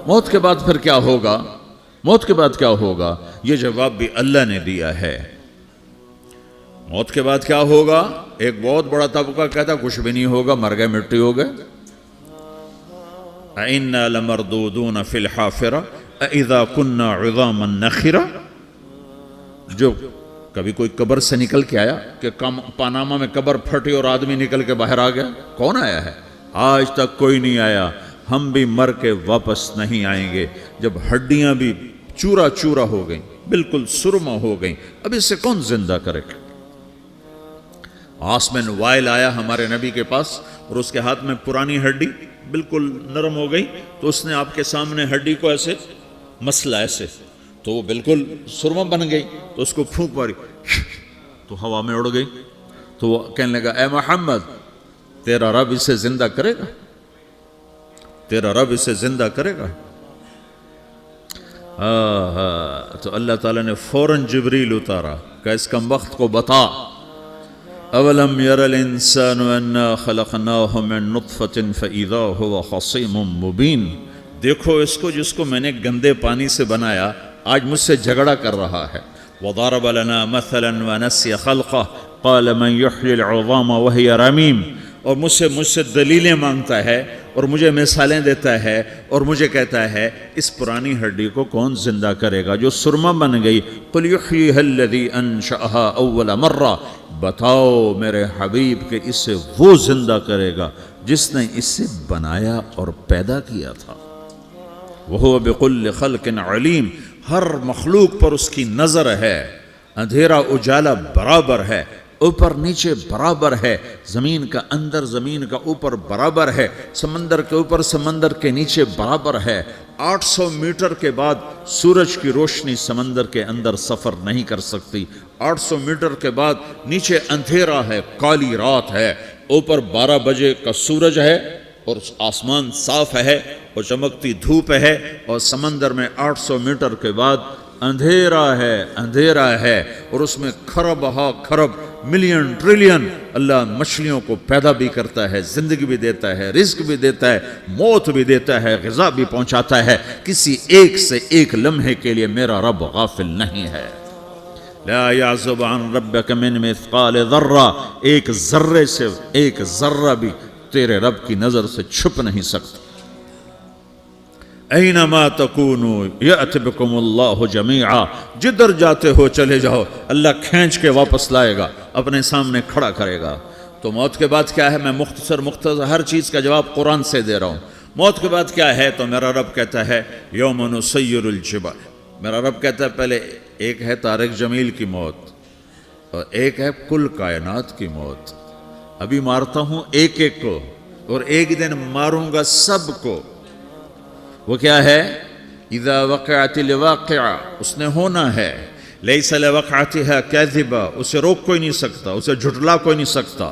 موت کے بعد پھر کیا ہوگا؟ موت کے بعد کیا ہوگا؟ یہ جواب بھی اللہ نے دیا ہے۔ موت کے بعد کیا ہوگا؟ ایک بہت بڑا طبقہ کہتا کچھ بھی نہیں ہوگا، مر گئے، مٹی ہو گئے۔ اِنَّا لَمَرْدُودُونَ فِي الْحَافِرَةِ اِذَا كُنَّا عِظَامًا نَخِرَةً۔ جو کبھی کوئی قبر سے نکل کے آیا کہ پاناما میں قبر پھٹی اور آدمی نکل کے باہر آ گیا؟ کون آیا ہے؟ آج تک کوئی نہیں آیا۔ ہم بھی مر کے واپس نہیں آئیں گے۔ جب ہڈیاں بھی چورا چورا ہو گئیں، بالکل سرما ہو گئیں، اب اس سے کون زندہ کرے گا؟ آسمن وائل آیا ہمارے نبی کے پاس اور اس کے ہاتھ میں پرانی ہڈی بالکل نرم ہو گئی، تو اس نے آپ کے سامنے ہڈی کو ایسے مسلا ایسے، تو وہ بالکل سرما بن گئی، تو اس کو پھونک ماری تو ہوا میں اڑ گئی۔ تو وہ کہنے لگا اے محمد تیرا رب اسے زندہ کرے گا؟ تیرا رب اسے زندہ کرے گا؟ تو اللہ تعالیٰ نے فوراً جبریل اتارا کہ اس کم وقت کو بتا، اولم یر الانسان انا خلقناہ من نطفۃ فاذا هو خصیم مبین۔ دیکھو اس کو جس کو میں نے گندے پانی سے بنایا، آج مجھ سے جھگڑا کر رہا ہے۔ وضرب لنا مثلا ونسی خلقہ قال من یحیی العظام وہی رمیم۔ اور مجھ سے دلیلیں مانگتا ہے اور مجھے مثالیں دیتا ہے اور مجھے کہتا ہے اس پرانی ہڈی کو کون زندہ کرے گا جو سرما بن گئی؟ قل یحییہا الذی انشأہا اول مرہ۔ بتاؤ میرے حبیب کہ اسے وہ زندہ کرے گا جس نے اسے بنایا اور پیدا کیا تھا۔ وہو بکل خلق علیم۔ ہر مخلوق پر اس کی نظر ہے، اندھیرا اجالا برابر ہے، اوپر نیچے برابر ہے، زمین کا اندر زمین کا اوپر برابر ہے، سمندر کے اوپر سمندر کے نیچے برابر ہے۔ 800 میٹر کے بعد سورج کی روشنی سمندر کے اندر سفر نہیں کر سکتی۔ 800 میٹر کے بعد نیچے اندھیرا ہے، کالی رات ہے، اوپر 12 بجے کا سورج ہے اور آسمان صاف ہے اور چمکتی دھوپ ہے، اور سمندر میں 800 میٹر کے بعد اندھیرا ہے اور اس میں کھرب ہا کھرب ملین ٹریلین اللہ مچھلیوں کو پیدا بھی کرتا ہے، زندگی بھی دیتا ہے، رزق بھی دیتا ہے، موت بھی دیتا ہے، غذا بھی پہنچاتا ہے۔ کسی ایک سے ایک لمحے کے لیے میرا رب غافل نہیں ہے۔ لا يعزب عن ربك من مثقال ذرہ، ایک ذرے سے ایک ذرہ بھی تیرے رب کی نظر سے چھپ نہیں سکتا۔ اینما تکونوا یأت بکم اللہ جمیعا، جدھر جاتے ہو چلے جاؤ، اللہ کھینچ کے واپس لائے گا، اپنے سامنے کھڑا کرے گا۔ تو موت کے بعد کیا ہے؟ میں مختصر ہر چیز کا جواب قرآن سے دے رہا ہوں۔ موت کے بعد کیا ہے؟ تو میرا رب کہتا ہے یوم نسیر الجبال۔ میرا رب کہتا ہے پہلے ایک ہے طارق جمیل کی موت اور ایک ہے کل کائنات کی موت۔ ابھی مارتا ہوں ایک ایک کو اور ایک دن ماروں گا سب کو۔ وہ کیا ہے؟ اذا وقعت الواقعہ، اس نے ہونا ہے۔ لیس لوقعتها کاذبہ، اسے روک کوئی نہیں سکتا، اسے جھٹلا کوئی نہیں سکتا۔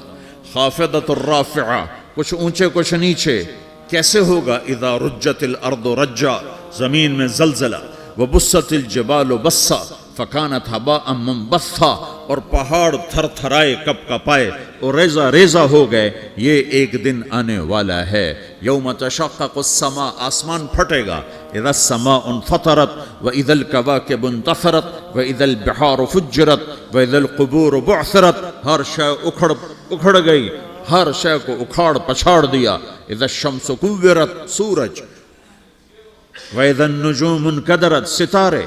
خافضۃ الرافعہ، کچھ اونچے کچھ نیچے۔ کیسے ہوگا؟ اذا رجت الارض رجا، زمین میں زلزلہ۔ وبست الجبال بسا فکانت ہباء منبثا، اور پہاڑ تھر تھرائے کپ کپائے اور ریزہ ریزہ ہو گئے۔ یہ ایک دن آنے والا ہے۔ یوم تشقق السماء، آسمان پھٹے گا۔ اذا السماء انفطرت واذا الكواكب انتثرت واذا البحار فجرت واذا القبور بعثرت، ہر شے اکھڑ گئی، ہر شے کو اکھاڑ پچھاڑ دیا۔ اذا الشمس کورت، سورج۔ واذا النجوم انکدرت، ستارے۔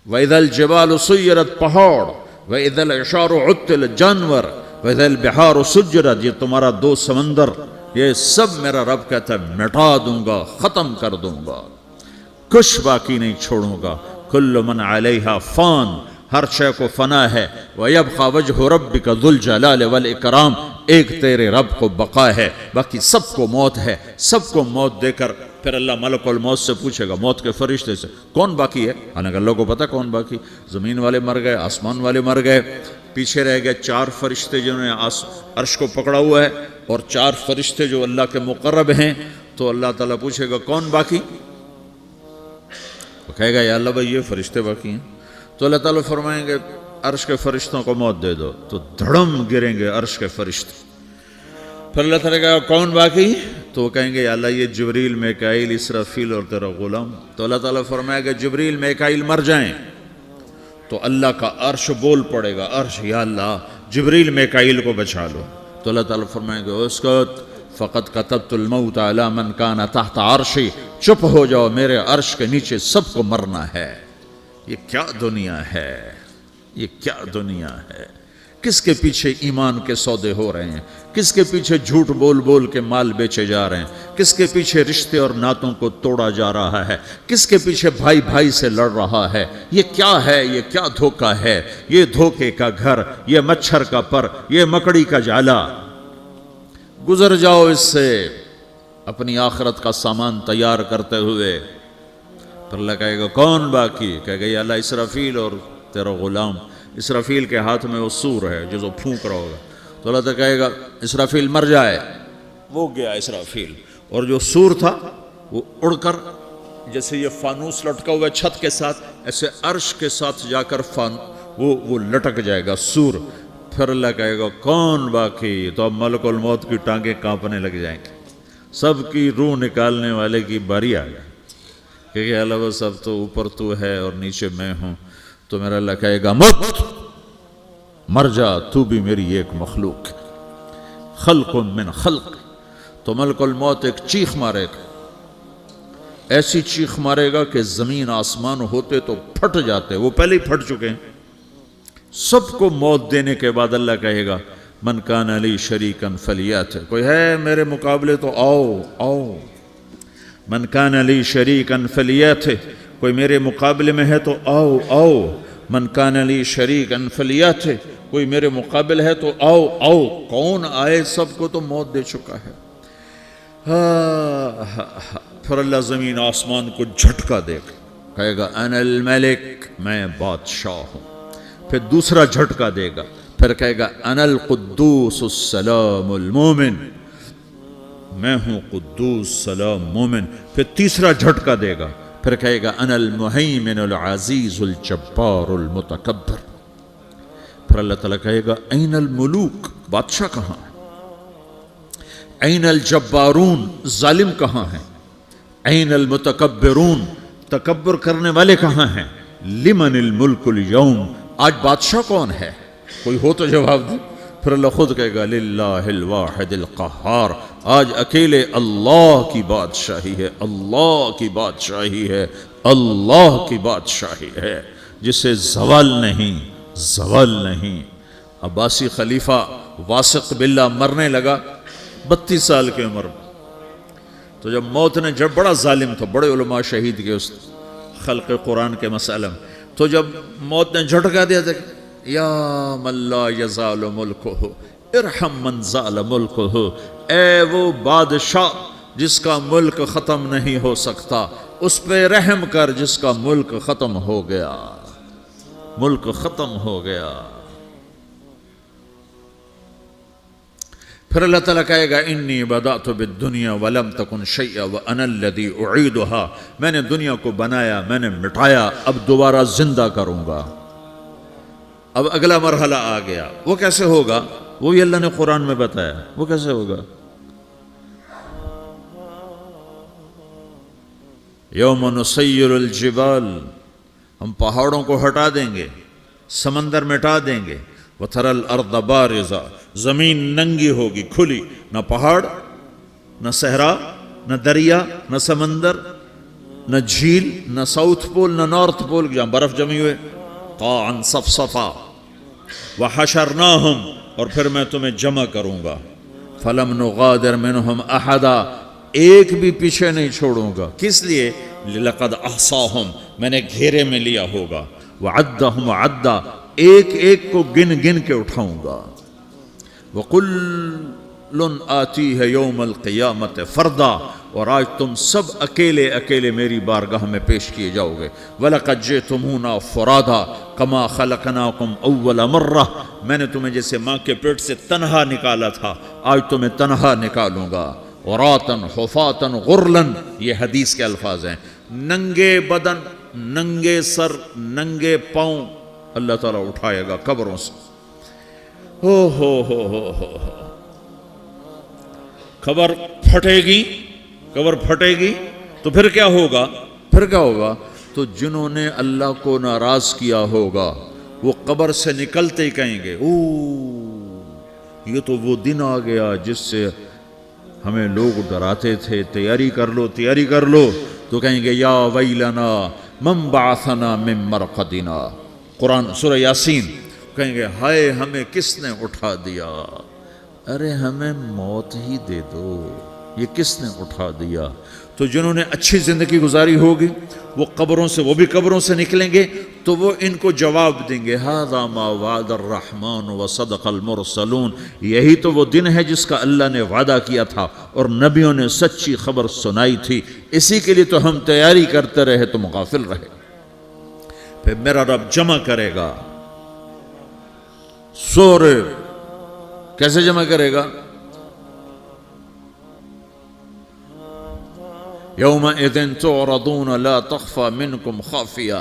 وَإِذَا الْجِبَالُ سُيِّرَتْ، پہاڑ۔ وَإِذَا الْعِشَارُ عُطِّلَتْ، جانور۔ وَإِذَا الْبِحَارُ سُجِّرَتْ، یہ تمہارا دو سمندر، یہ سب میرا رب کہتا ہے مٹا دوں گا، ختم کر دوں گا، کچھ باقی نہیں چھوڑوں گا۔ كُلُّ مَنْ عَلَيْهَا فان، ہر شے کو فنا ہے۔ وَيَبْقَى وَجْهُ رَبِّكَ ذُو الْجَلَالِ وَالْإِكْرَامِ، ایک تیرے رب کو بقا ہے، باقی سب کو موت ہے۔ سب کو موت دے کر پھر اللہ ملک الموت سے پوچھے گا، موت کے فرشتے سے، کون باقی ہے؟ حالانکہ اللہ کو پتا کون باقی۔ زمین والے مر گئے، آسمان والے مر گئے، پیچھے رہ گئے 4 فرشتے جنہوں نے عرش کو پکڑا ہوا ہے اور 4 فرشتے جو اللہ کے مقرب ہیں۔ تو اللہ تعالیٰ پوچھے گا کون باقی؟ وہ کہے گا یا اللہ بھائی یہ فرشتے باقی ہیں۔ تو اللہ تعالیٰ فرمائیں گے عرش کے فرشتوں کو موت دے دو، تو دھڑم گریں گے عرش کے فرشتے۔ پھر اللہ تعالیٰ کہا کون باقی؟ تو وہ کہیں گے یا اللہ یہ جبریل میکائیل اسرافیل اور تیرا غلام. تو اللہ تعالیٰ فرمائے گا جبریل میکائیل مر جائیں تو اللہ کا عرش بول پڑے گا, عرش یا اللہ جبریل میکائیل کو بچا لو. تو اللہ تعالیٰ فرمائے گا اسکت فقط کتبت الموت علی من کان تحت عرشی, چپ ہو جاؤ میرے عرش کے نیچے سب کو مرنا ہے. یہ کیا دنیا ہے, یہ کیا دنیا ہے. کس کے پیچھے ایمان کے سودے ہو رہے ہیں, کس کے پیچھے جھوٹ بول بول کے مال بیچے جا رہے ہیں, کس کے پیچھے رشتے اور ناتوں کو توڑا جا رہا ہے, کس کے پیچھے بھائی بھائی سے لڑ رہا ہے. یہ کیا ہے, یہ کیا دھوکہ ہے, یہ دھوکے کا گھر, یہ مچھر کا پر, یہ مکڑی کا جالا. گزر جاؤ اس سے اپنی آخرت کا سامان تیار کرتے ہوئے. پھر اللہ کہے گا کون باقی؟ کہے گا یا اللہ اسرافیل اور تیرا غلام. اسرافیل کے ہاتھ میں وہ سور ہے جو پھونک رہا ہوگا. تو اللہ تعالیٰ کہے گا اسرافیل مر جائے. وہ گیا اسرافیل, اور جو سور تھا وہ اڑ کر جیسے یہ فانوس لٹکا ہوا چھت کے ساتھ ایسے عرش کے ساتھ جا کر وہ لٹک جائے گا سور. پھر اللہ کہے گا کون باقی؟ تو اب ملک الموت کی ٹانگیں کانپنے لگ جائیں گے. سب کی روح نکالنے والے کی باری آ گئی کہ اللہ وہ سب تو اوپر تو ہے اور نیچے میں ہوں. تو میرا اللہ کہے گا موت مر جا, تو بھی میری ایک مخلوق, خلق من خلق. تو ملک الموت ایک چیخ مارے گا, ایسی چیخ مارے گا کہ زمین آسمان ہوتے تو پھٹ جاتے, وہ پہلے ہی پھٹ چکے ہیں. سب کو موت دینے کے بعد اللہ کہے گا من کان علی شریکن فلیات, کوئی ہے میرے مقابلے تو آؤ آؤ. من کان علی شریکن فلیات, کوئی میرے مقابلے میں ہے تو آؤ آؤ. من کان علی شریکن فلیات, کوئی میرے مقابل ہے تو آؤ آؤ. کون آئے؟ سب کو تو موت دے چکا ہے. پھر اللہ زمین آسمان کو جھٹکا دے گا, کہے گا انا الملک, میں بادشاہ ہوں. پھر دوسرا جھٹکا دے گا, پھر کہے گا انا القدوس السلام المومن, میں ہوں قدوس سلام مومن. پھر تیسرا جھٹکا دے گا, پھر کہے گا انا المہیمن العزیز الجبار المتکبر. پھر اللہ تعالیٰ کہے گا این الملوک, بادشاہ کہاں ہے؟ این الجبارون, ظالم کہاں ہیں؟ این المتکبرون, تکبر کرنے والے کہاں ہیں؟ لمن الملک اليوم, آج بادشاہ کون ہے؟ کوئی ہو تو جواب دے. پھر اللہ خود کہے گا للہ الواحد القہار, آج اکیلے اللہ کی بادشاہی ہے, اللہ کی بادشاہی ہے, اللہ کی بادشاہی ہے جسے زوال نہیں, زوال نہیں. عباسی خلیفہ واثق باللہ مرنے لگا 32 سال کی عمر. تو جب موت نے, جب بڑا ظالم تھا, بڑے علماء شہید کے اس خلق قرآن کے مسئلہ میں, تو جب موت نے جھٹکا دیا تھا یا من لا یزال ملکہ ارحم من زال ملکہ, اے وہ بادشاہ جس کا ملک ختم نہیں ہو سکتا, اس پہ رحم کر جس کا ملک ختم ہو گیا, ملک ختم ہو گیا. پھر اللہ تعالیٰ کہے گا انی بدأت بالدنیا ولم تکن شیئا وانا الذی اعیدہا, میں نے دنیا کو بنایا, میں نے مٹایا, اب دوبارہ زندہ کروں گا. اب اگلا مرحلہ آ گیا. وہ کیسے ہوگا؟ وہی اللہ نے قرآن میں بتایا. وہ کیسے ہوگا؟ یوم نسیر الجبال, ہم پہاڑوں کو ہٹا دیں گے, سمندر مٹا دیں گے. وتری الارض بارزا, زمین ننگی ہوگی, کھلی, نہ پہاڑ, نہ صحرا, نہ دریا, نہ سمندر, نہ جھیل, نہ ساؤتھ پول, نہ نارتھ پول جہاں برف جمی ہوئے. قاعا صفصفا وحشرناہم, اور پھر میں تمہیں جمع کروں گا. فلم نغادر منہم احدا, ایک بھی پیچھے نہیں چھوڑوں گا. کس لیے؟ لقد احصاہم, میں نے گھیرے میں لیا ہوگا. وعدہم عدا, ایک ایک کو گن گن کے اٹھاؤں گا. وَقُلٌّ آتِيهَ يَوْمَ الْقِيَامَةِ فَرْدًا, اور آج تم سب اکیلے اکیلے میری بارگاہ میں پیش کیے جاؤ گے. وَلَقَدْ جِئْتُمُونَا فُرَادًا كَمَا خَلَقْنَاكُمْ أَوَّلَ مَرَّةٍ, میں نے تمہیں جیسے ماں کے پیٹ سے تنہا نکالا تھا, آج تمہیں تنہا نکالوں گا. عُرَاةً حُفَاةً غُرْلًا, یہ حدیث کے الفاظ ہیں. ننگے بدن, ننگے سر, ننگے پاؤں اللہ تعالیٰ اٹھائے گا قبروں سے. ہو قبر پھٹے گی تو پھر کیا ہوگا؟ تو جنہوں نے اللہ کو ناراض کیا ہوگا وہ قبر سے نکلتے ہی کہیں گے یہ تو وہ دن آ گیا جس سے ہمیں لوگ ڈراتے تھے، تیاری کر لو، تو کہیں گے یا ویلنا من بعثنا من مرقدنا، قرآن سورہ یاسین، کہیں گے ہائے ہمیں کس نے اٹھا دیا، ارے ہمیں موت ہی دے دو، یہ کس نے اٹھا دیا؟ تو جنہوں نے اچھی زندگی گزاری ہوگی وہ بھی قبروں سے نکلیں گے تو وہ ان کو جواب دیں گے ھذا ما وعد الرحمن وصدق المرسلون، یہی تو وہ دن ہے جس کا اللہ نے وعدہ کیا تھا اور نبیوں نے سچی خبر سنائی تھی، اسی کے لیے تو ہم تیاری کرتے رہے، تم غافل رہے۔ پھر میرا رب جمع کرے گا سورے، کیسے جمع کرے گا؟ یومئذ تعرضون لا تخفى منکم خافیہ،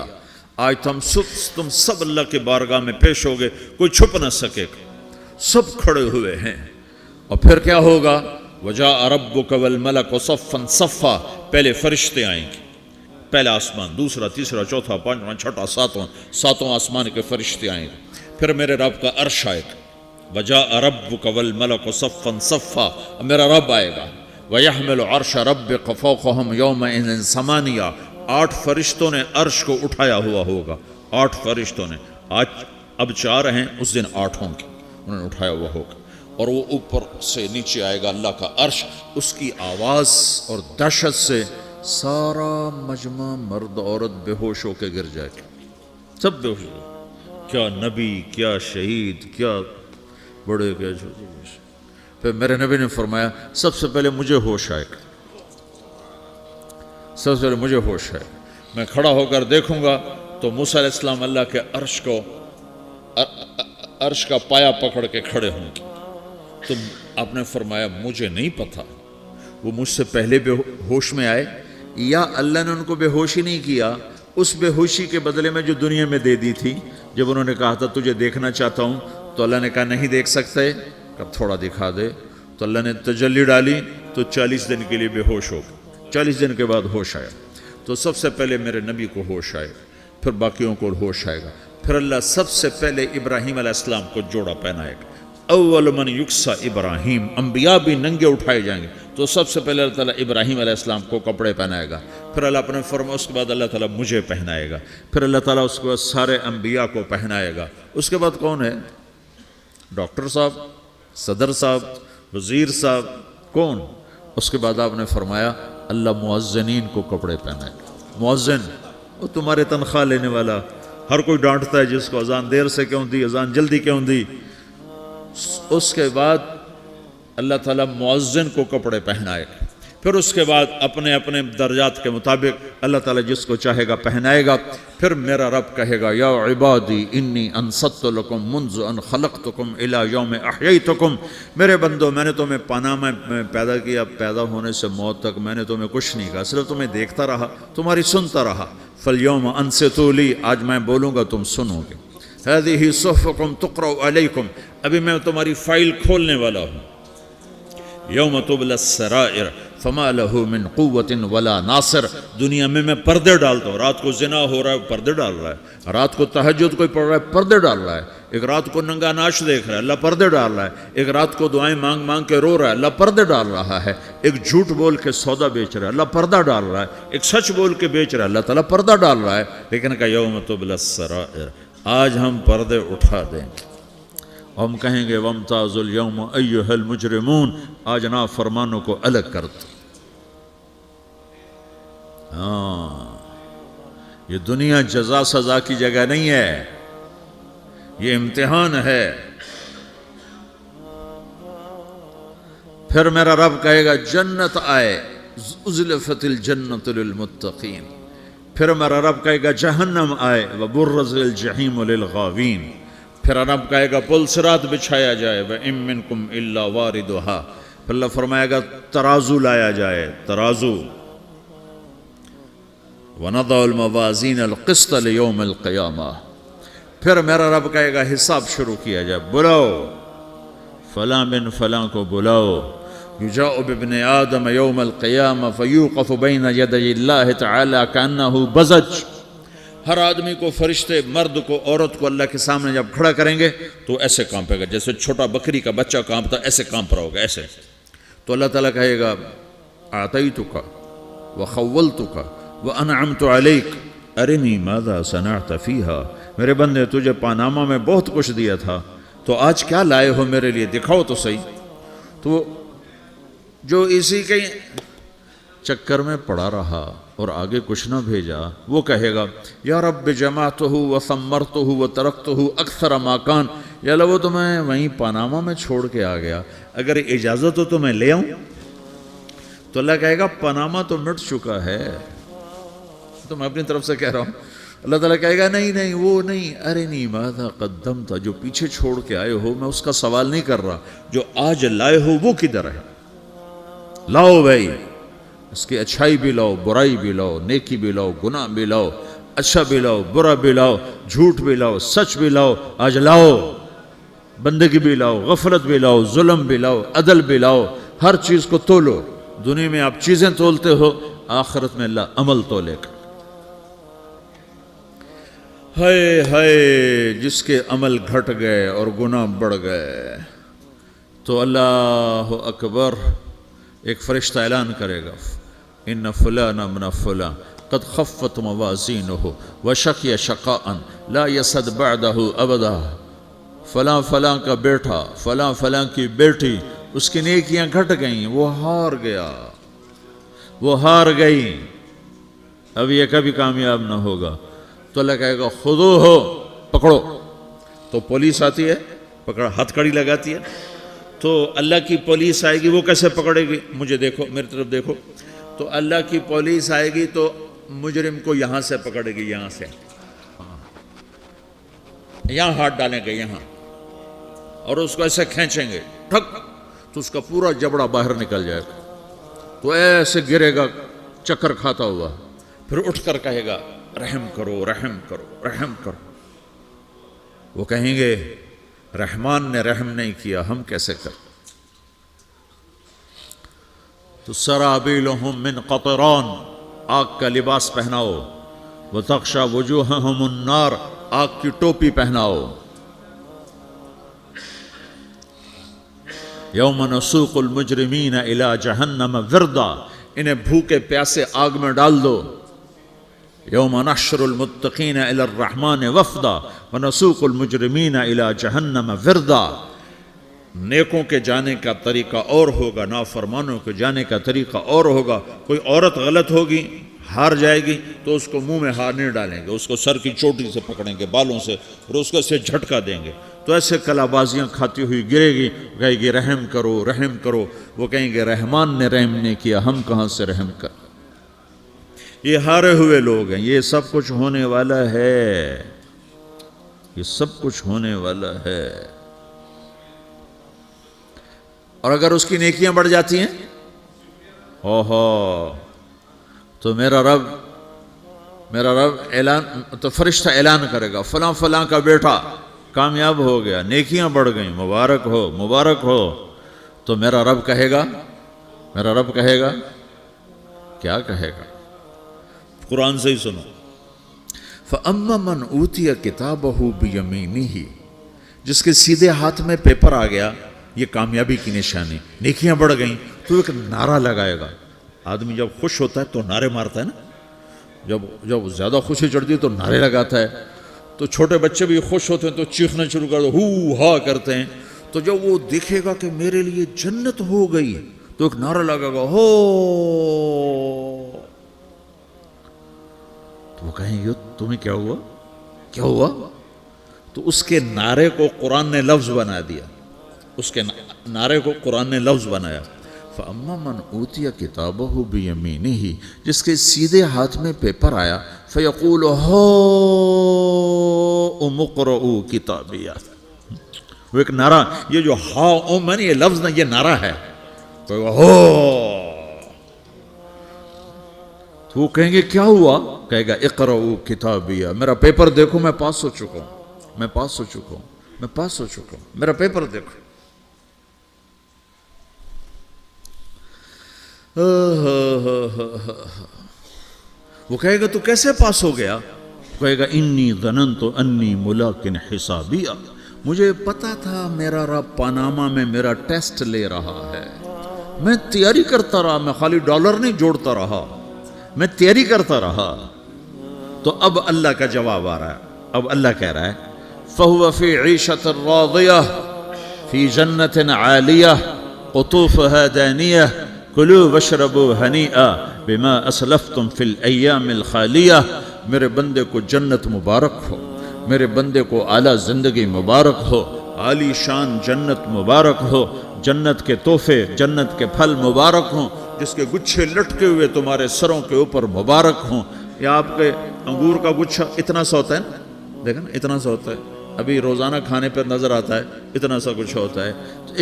آج تم سب اللہ کے بارگاہ میں پیش ہوگے، کوئی چھپ نہ سکے گا، سب کھڑے ہوئے ہیں۔ اور پھر کیا ہوگا؟ وجاء ربک والملک صفا صفا، پہلے فرشتے آئیں گے، پہلا آسمان، دوسرا، تیسرا، چوتھا، پانچواں، چھٹا، ساتواں آسمان کے فرشتے آئیں گے، پھر میرے رب کا عرش آئے گا، وجاء ربک والملک صفا صفا، میرا رب آئے گا، وَيَحْمِلُ عَرْشَ رَبِّكَ فَوْقَهُمْ يَوْمَئِذٍ ثَمَانِيَةٌ، 8 فرشتوں نے عرش کو اٹھایا ہوا ہوگا، 8 فرشتوں نے، آج اب 4 ہیں، اس دن 8 ہوں گے، انہوں نے اٹھایا ہوا ہوگا، اور وہ اوپر سے نیچے آئے گا اللہ کا عرش، اس کی آواز اور دہشت سے سارا مجمع مرد عورت بے ہوش ہو کے گر جائے گا، سب بے ہوش ہو، کیا نبی، کیا شہید، کیا بڑے، کیا چھوٹے۔ پھر میرے نبی نے فرمایا سب سے پہلے مجھے ہوش آئے گا، سب سے پہلے مجھے ہوش آئے گا، میں کھڑا ہو کر دیکھوں گا تو موسیٰ علیہ السلام اللہ کے عرش کا پایا پکڑ کے کھڑے ہوں گے، تو آپ نے فرمایا مجھے نہیں پتا وہ مجھ سے پہلے بے ہوش میں آئے یا اللہ نے ان کو بے ہوشی نہیں کیا، اس بے ہوشی کے بدلے میں جو دنیا میں دے دی تھی، جب انہوں نے کہا تھا تجھے دیکھنا چاہتا ہوں تو اللہ نے کہا نہیں دیکھ سکتے، کب تھوڑا دکھا دے، تو اللہ نے تجلی ڈالی تو 40 دن کے لیے بے ہوش ہو گئے، 40 دن کے بعد ہوش آیا، تو سب سے پہلے میرے نبی کو ہوش آئے، پھر باقیوں کو ہوش آئے گا، پھر اللہ سب سے پہلے ابراہیم علیہ السلام کو جوڑا پہنائے گا، اول من یکسا ابراہیم، انبیاء بھی ننگے اٹھائے جائیں گے، تو سب سے پہلے اللہ تعالیٰ ابراہیم علیہ السلام کو کپڑے پہنائے گا، پھر اللہ اپنے فرما، اس کے بعد اللہ تعالیٰ مجھے پہنائے گا، پھر اللہ تعالیٰ اس کے بعد سارے انبیاء کو پہنائے گا، اس کے بعد کون ہے؟ ڈاکٹر صاحب، صدر صاحب، وزیر صاحب، کون؟ اس کے بعد آپ نے فرمایا اللہ مؤذنین کو کپڑے پہنائے گا، مؤذن وہ تمہارے تنخواہ لینے والا، ہر کوئی ڈانٹتا ہے جس کو اذان دیر سے کیوں دی، اذان جلدی کیوں دی، اس کے بعد اللہ تعالیٰ مؤذن کو کپڑے پہنائے گا، پھر اس کے بعد اپنے اپنے درجات کے مطابق اللہ تعالیٰ جس کو چاہے گا پہنائے گا، پھر میرا رب کہے گا یا عبادی انی انصت لکم منذ ان خلقتکم الی یوم احییتکم، میرے بندو میں نے تمہیں پاناہ میں پیدا کیا، پیدا ہونے سے موت تک میں نے تمہیں کچھ نہیں کہا، صرف تمہیں دیکھتا رہا، تمہاری سنتا رہا، فالیوم انصتوا لی، آج میں بولوں گا تم سنو گے، ہذہ صحفکم تقرأ علیکم، ابھی میں تمہاری فائل کھولنے والا ہوں، یوم تبلی السرائر فما لہ من قوت ولا ناصر، دنیا میں پردے ڈالتا ہوں، رات کو زنا ہو رہا ہے پردے ڈال رہا ہے، رات کو تہجد کوئی پڑھ رہا ہے پردے ڈال رہا ہے، ایک رات کو ننگا ناچ دیکھ رہا ہے اللہ پردے ڈال رہا ہے، ایک رات کو دعائیں مانگ مانگ کے رو رہا ہے اللہ پردے ڈال رہا ہے، ایک جھوٹ بول کے سودا بیچ رہا ہے اللہ پردہ ڈال رہا ہے، ایک سچ بول کے بیچ رہا ہے اللہ تعالیٰ پردہ ڈال رہا ہے، لیکن کہ یوم تبلی السرائر، آج ہم پردے اٹھا دیں گے، ہم کہیں گے وامتازوا اليوم ایھا المجرمون، آج نافرمانوں کو الگ کر دو۔ یہ دنیا جزا سزا کی جگہ نہیں ہے، یہ امتحان ہے۔ پھر میرا رب کہے گا جنت آئے، ازلفت الجنت للمتقین، پھر میرا رب کہے گا جہنم آئے، وبرزت الجحیم للغاوین، پھر رب کہے گا پل صراط بچھایا جائے، وَإِن مِّنكُمْ إِلَّا وَارِدُهَا، پھر اللہ فرمائے گا ترازو لایا جائے، ترازو، وَنَضَعُ الْمَوَازِينَ الْقِسْطَ لِيَوْمِ الْقِيَامَةِ، پھر میرا رب کہے گا حساب شروع کیا جائے، بلاؤ فلاں بن فلاں کو بلاؤ، یجاء بابن آدم یوم القیامہ فیوقف بین یدی اللہ تعالی کأنہ بزج، ہر آدمی کو، فرشتے، مرد کو، عورت کو اللہ کے سامنے جب کھڑا کریں گے تو ایسے کانپے گا جیسے چھوٹا بکری کا بچہ کانپتا، ایسے کانپ رہا ہوگا ایسے. تو اللہ تعالیٰ کہے گا اعطیتک وخولتک وانعمت علیک ارنی ماذا صنعت فیہا، میرے بندے تجھے پاناما میں بہت کچھ دیا تھا، تو آج کیا لائے ہو میرے لیے، دکھاؤ تو صحیح. تو جو اسی کے چکر میں پڑا رہا اور آگے کچھ نہ بھیجا، وہ کہے گا یا رب جمعتہ وثمرتہ وترکتہ اکثر ما کان، یا اللہ وہ تو میں وہیں پاناما میں چھوڑ کے آ گیا، اگر اجازت ہو تو میں لے آؤں. تو اللہ کہے گا پاناما تو مٹ چکا ہے، تو میں اپنی طرف سے کہہ رہا ہوں. اللہ تعالیٰ کہے گا نہیں نہیں وہ نہیں، ارنی ماذا قدمت، جو پیچھے چھوڑ کے آئے ہو میں اس کا سوال نہیں کر رہا، جو آج لائے ہو وہ کدھر ہے، لاؤ بھائی، اس کی اچھائی بھی لاؤ، برائی بھی لاؤ، نیکی بھی لاؤ، گناہ بھی لاؤ، اچھا بھی لاؤ، برا بھی لاؤ، جھوٹ بھی لاؤ، سچ بھی لاؤ، آج لاؤ. بندگی بھی لاؤ، غفلت بھی لاؤ، ظلم بھی لاؤ، عدل بھی لاؤ، ہر چیز کو تولو. دنیا میں آپ چیزیں تولتے ہو، آخرت میں اللہ عمل تولے گا. ہائے ہائے جس کے عمل گھٹ گئے اور گناہ بڑھ گئے، تو اللہ اکبر، ایک فرشتہ اعلان کرے گا ان فلان من فلان قد خفت موازینہ وشقی شقاء لا یسد بعدہ ابدا، فلاں فلاں کا بیٹا، فلاں فلاں کی بیٹی، اس کی نیکیاں گھٹ گئیں، وہ ہار گیا، وہ ہار گئی، اب یہ کبھی کامیاب نہ ہوگا. تو اللہ کہے گا خودو ہو، پکڑو. تو پولیس آتی ہے، پکڑ ہتھ کڑی لگاتی ہے. تو اللہ کی پولیس آئے گی، وہ کیسے پکڑے گی، مجھے دیکھو، میری طرف دیکھو. تو اللہ کی پولیس آئے گی تو مجرم کو یہاں سے پکڑے گی، یہاں سے، یہاں ہاتھ ڈالیں گے یہاں، اور اس کو ایسے کھینچیں گے ٹھک، تو اس کا پورا جبڑا باہر نکل جائے گا. تو ایسے گرے گا چکر کھاتا ہوا، پھر اٹھ کر کہے گا رحم کرو، رحم کرو، رحم کرو. وہ کہیں گے رحمان نے رحم نہیں کیا، ہم کیسے کریں. تو سرابیلہم من قطران، آگ کا لباس پہناؤ، وتغشی وجوہہم النار، آگ کی ٹوپی پہناؤ. یوم نسوق المجرمین الی جہنم وردا، انہیں بھوکے پیاسے آگ میں ڈال دو. یوم نحشر المتقین الی الرحمن وفدا ونسوق المجرمین الی جہنم وردا. نیکوں کے جانے کا طریقہ اور ہوگا، نافرمانوں کے جانے کا طریقہ اور ہوگا. کوئی عورت غلط ہوگی، ہار جائے گی، تو اس کو منہ میں ہار نہیں ڈالیں گے، اس کو سر کی چوٹی سے پکڑیں گے، بالوں سے، اور اس کو سے جھٹکا دیں گے. تو ایسے کلا بازیاں کھاتی ہوئی گرے گی، کہے گی رحم کرو، رحم کرو. وہ کہیں گے رحمان نے رحم نہیں کیا، ہم کہاں سے رحم کر. یہ ہارے ہوئے لوگ ہیں. یہ سب کچھ ہونے والا ہے، یہ سب کچھ ہونے والا ہے. اور اگر اس کی نیکیاں بڑھ جاتی ہیں، اوہو، تو میرا رب اعلان، تو فرشتہ اعلان کرے گا فلاں فلاں کا بیٹا کامیاب ہو گیا، نیکیاں بڑھ گئیں، مبارک ہو، مبارک ہو. تو میرا رب کہے گا کیا کہے گا، قرآن سے ہی سنو. فَأَمَّا مَنْ أُوتِيَ كِتَابَهُ بِيَمِينِهِ، جس کے سیدھے ہاتھ میں پیپر آ گیا، یہ کامیابی کی نشانی، نیکیاں بڑھ گئیں. تو ایک نعرہ لگائے گا. آدمی جب خوش ہوتا ہے تو نعرے مارتا ہے نا، جب زیادہ خوشی چڑھتی ہے تو نعرے لگاتا ہے. تو چھوٹے بچے بھی خوش ہوتے ہیں تو چیخنا شروع کر دو، ہو ہا کرتے ہیں. تو جب وہ دیکھے گا کہ میرے لیے جنت ہو گئی، تو ایک نعرہ لگے گا، ہو. تو وہ کہیں گے تمہیں کیا ہوا. تو اس کے نعرے کو قرآن نے لفظ بنا دیا، اس کے نعرے کو قرآن نے لفظ بنایا. فَأَمَّا مَنْ أُوتِيَ كِتَابَهُ بِيَمِينِهِ، جس کے سیدھے ہاتھ میں پیپر آیا، فَيَقُولُ هَاؤْمُ اقْرَءُوا كِتَابِيَهْ. وہ ایک نعرہ، یہ جو ہاؤم ہے نا، یہ لفظ نہ، یہ نعرہ ہے. تو وہ کہیں گے کیا ہوا، کہے گا اقرؤوا کتابیہ، میرا پیپر دیکھو، میں پاس ہو چکا ہوں، میرا پیپر دیکھو. وہ کہے گا تو کیسے پاس ہو گیا؟ کہے گا انی ظننت انی ملاقن حسابیہ، مجھے پتا تھا میرا رب پاناما میں میرا ٹیسٹ لے رہا ہے، میں تیاری کرتا رہا، میں خالی ڈالر نہیں جوڑتا رہا، میں تیاری کرتا رہا۔ تو اب اللہ کا جواب آ رہا ہے، اب اللہ کہہ رہا ہے فَهُوَ فِي عِيشَةٍ رَاضِيَةٍ فِي جَنَّةٍ عَالِيَةٍ قُطُوفُهَا دَانِيَةٍ كُلُوا وَاشْرَبُوا هَنِيئًا بِمَا أَسْلَفْتُمْ فِي الْأَيَّامِ الْخَالِيَةِ، میرے بندے کو جنت مبارک ہو، میرے بندے کو اعلیٰ زندگی مبارک ہو، عالی شان جنت مبارک ہو، جنت کے تحفے، جنت کے پھل مبارک ہوں، جس کے گچھے لٹکے ہوئے تمہارے سروں کے اوپر مبارک ہوں۔ یا آپ کے انگور کا گچھا اتنا سا ہوتا ہے نا، دیکھیں نا اتنا سا ہوتا ہے، ابھی روزانہ کھانے پر نظر آتا ہے، اتنا سا کچھ ہوتا ہے۔ تو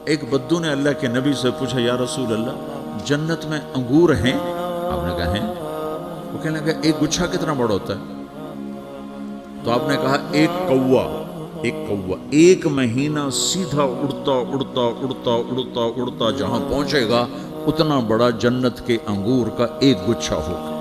ایک بدو نے اللہ کے نبی سے پوچھا یا رسول اللہ جنت میں انگور ہیں؟ آپ نے کہا ہیں۔ وہ کہنے لگا ایک گچھا کتنا بڑا ہوتا ہے؟ تو آپ نے کہا ایک کوا ایک مہینہ سیدھا اڑتا جہاں پہنچے گا اتنا بڑا جنت کے انگور کا ایک گچھا ہوگا۔